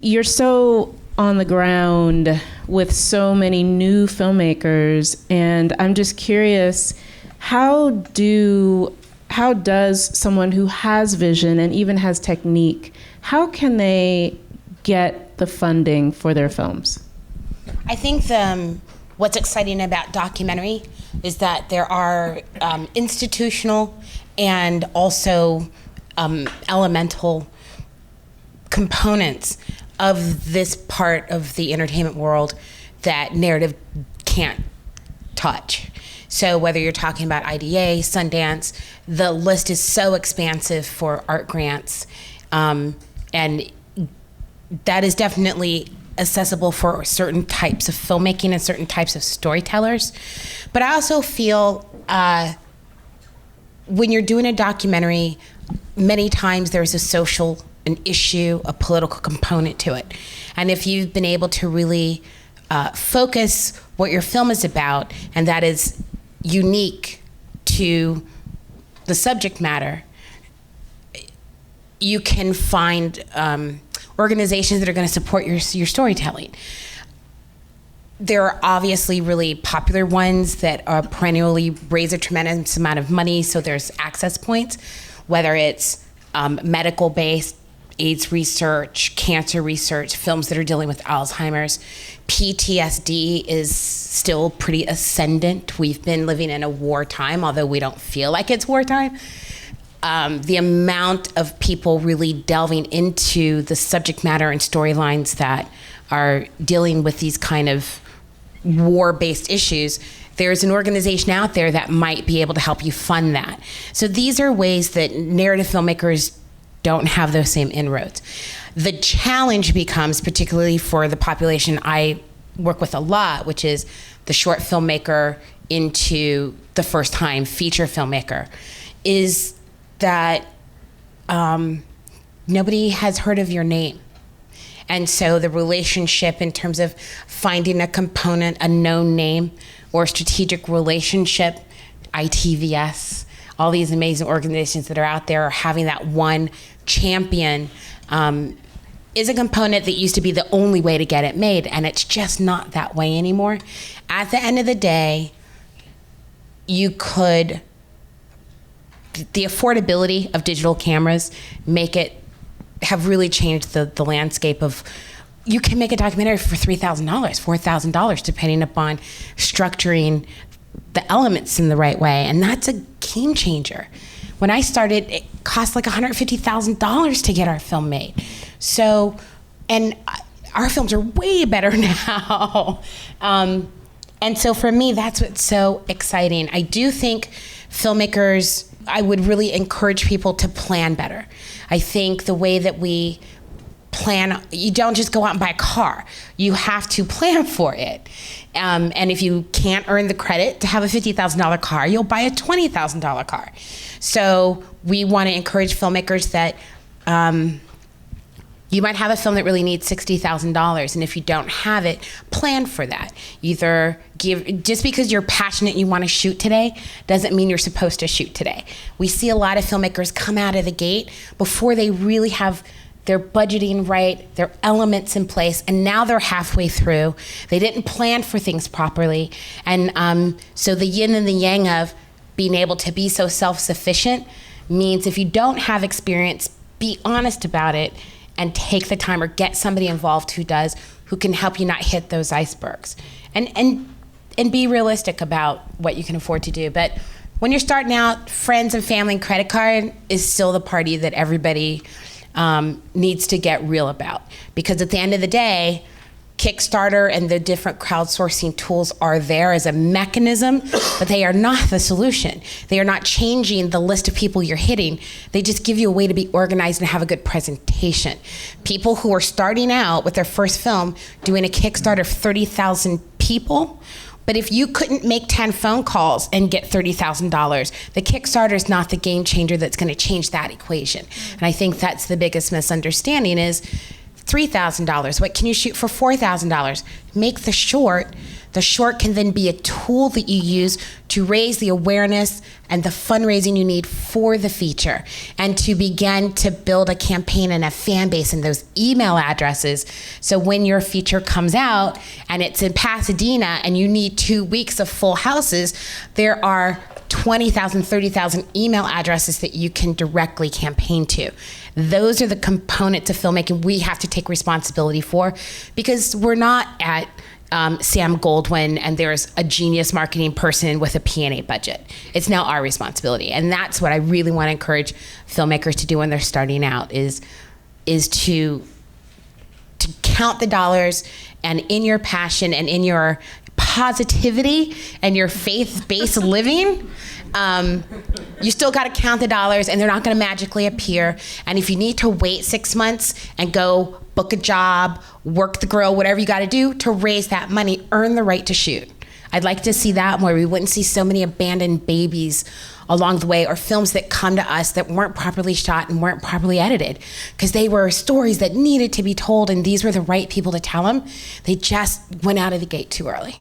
You're so on the ground with so many new filmmakers, and I'm just curious, how does someone who has vision and even has technique, how can they get the funding for their films? I think what's exciting about documentary is that there are institutional and also elemental components of this part of the entertainment world that narrative can't touch. So whether you're talking about IDA, Sundance, the list is so expansive for art grants, and that is definitely accessible for certain types of filmmaking and certain types of storytellers. But I also feel when you're doing a documentary, many times there's a social, an issue, a political component to it. And if you've been able to really focus what your film is about, and that is unique to the subject matter, you can find organizations that are going to support your storytelling. There are obviously really popular ones that perennially raise a tremendous amount of money, so there's access points, whether it's medical-based, AIDS research, cancer research, films that are dealing with Alzheimer's. PTSD is still pretty ascendant. We've been living in a wartime, although we don't feel like it's wartime. The amount of people really delving into the subject matter and storylines that are dealing with these kind of war-based issues, there's an organization out there that might be able to help you fund that. So these are ways that narrative filmmakers don't have those same inroads. The challenge becomes, particularly for the population I work with a lot, which is the short filmmaker into the first time feature filmmaker, is that nobody has heard of your name. And so the relationship in terms of finding a component, a known name, or strategic relationship, ITVS, all these amazing organizations that are out there, are having that one champion is a component that used to be the only way to get it made, and it's just not that way anymore. At the end of the day, you could, the affordability of digital cameras have really changed the landscape of, you can make a documentary for $3,000, $4,000, depending upon structuring the elements in the right way. And that's a game changer. When I started, it cost like $150,000 to get our film made. So, and our films are way better now. And so for me, that's what's so exciting. I do think filmmakers, I would really encourage people to plan better. I think the way that we plan, you don't just go out and buy a car. You have to plan for it. And if you can't earn the credit to have a $50,000 car, you'll buy a $20,000 car. So we want to encourage filmmakers that you might have a film that really needs $60,000, and if you don't have it, plan for that. Either just because you're passionate and you want to shoot today doesn't mean you're supposed to shoot today. We see a lot of filmmakers come out of the gate before they really have their budgeting right, their elements in place, and now they're halfway through. They didn't plan for things properly. And so the yin and the yang of being able to be so self-sufficient means if you don't have experience, be honest about it and take the time, or get somebody involved who does, who can help you not hit those icebergs. And be realistic about what you can afford to do. But when you're starting out, friends and family and credit card is still the party that everybody needs to get real about. Because at the end of the day, Kickstarter and the different crowdsourcing tools are there as a mechanism, but they are not the solution. They are not changing the list of people you're hitting. They just give you a way to be organized and have a good presentation. People who are starting out with their first film doing a Kickstarter of 30,000 people, but if you couldn't make 10 phone calls and get $30,000, the Kickstarter is not the game changer that's going to change that equation. And I think that's the biggest misunderstanding is $3,000. What can you shoot for $4,000? Make the short The short can then be a tool that you use to raise the awareness and the fundraising you need for the feature, and to begin to build a campaign and a fan base and those email addresses. So when your feature comes out and it's in Pasadena and you need 2 weeks of full houses, there are 20,000, 30,000 email addresses that you can directly campaign to. Those are the components of filmmaking we have to take responsibility for, because we're not at Sam Goldwyn and there's a genius marketing person with a P&A budget. It's now our responsibility. And that's what I really want to encourage filmmakers to do when they're starting out, is to count the dollars, and in your passion and in your positivity and your faith-based living, you still got to count the dollars, and they're not going to magically appear. And if you need to wait 6 months and go book a job, work the grill, whatever you got to do to raise that money, earn the right to shoot. I'd like to see that more. We wouldn't see so many abandoned babies along the way, or films that come to us that weren't properly shot and weren't properly edited, because they were stories that needed to be told, and these were the right people to tell them. They just went out of the gate too early.